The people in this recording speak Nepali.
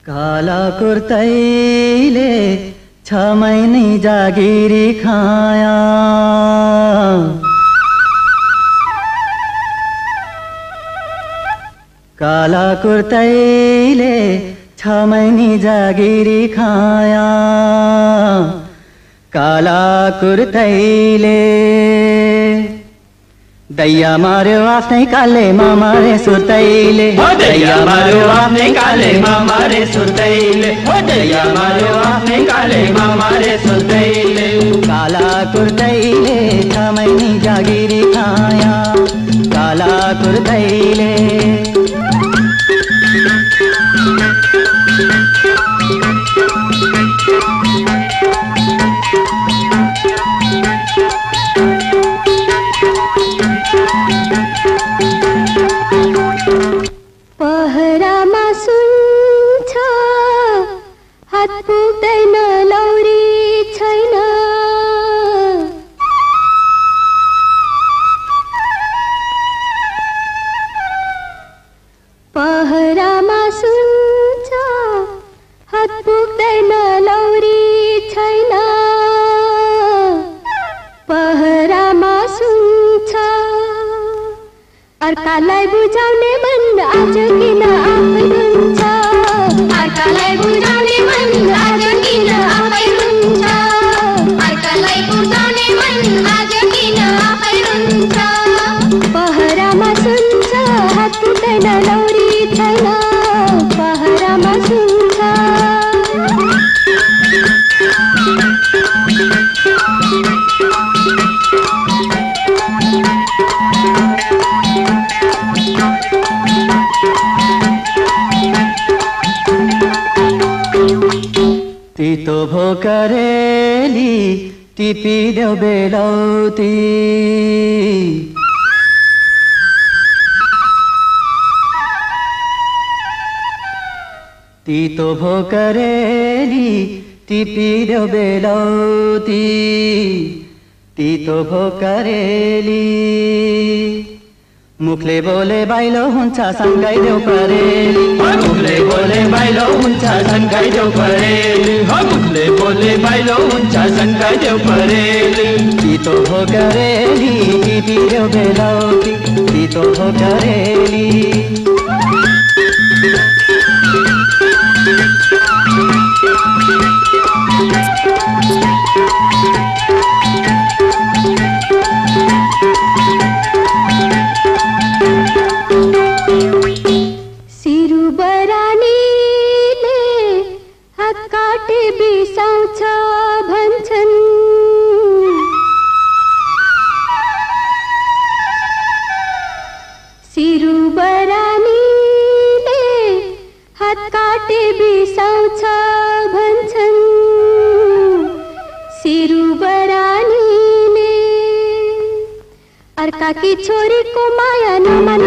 काला कुर्तैले 6 महिने जागिरी खाया। काला कुर्तैले 6 महिने जागिरी खाया। काला कुर्तैले दैया मार्यो आफ्नै कालेमा मारे सुर्तैले। दैया मार्यो आफ्नै कालेमा मारे सुर्तैले। दैया मार्यो आफ्नै कालेमा मारे सुर्तैले। काला कुर्तैले 6 महिने जागिरी खाया। काला कुर्तैले पहरामा सुन्छ हात पुग्दैन लौरी छैन। पहरामा सुन्छ हात पुग्दैन लौरी छैन। पहरामा सुन्छ अर्कालाई बुझाउने मन आज किन आफै रुन्छ। अर्कालाई बुझाउने मन आज किन आफै रुन्छ। अर्कालाई बुझाउने मन आज किन आफै रुन्छ। पहरामा सुन्छ हात पुग्दैन लौरी छैन। पहरामा सुन्छ तितो भोकरेली टिपिदेऊ बेलौती। तितो भोकरेली टिपिदेऊ बेलौती। तितो भोकरेली मुखले बोले बाइलो हुन्छ सन्काइदेऊ परेली। मुखले बोले बाइलो हुन्छ सन्काइदेऊ परेली। मुखले बोले बाइलो हुन्छ सन्काइदेऊ परेली। तितो भोकरेली टिपिदेऊ बेलौती। तितो भोकरेली सिरुबरानीले हात काटे बिसाउँछ भन्छन्। सिरुबरानीले हात काटे बिसाउँछ भन्छन्। सिरुबरानीले अर्काकी छोरीको माया नमान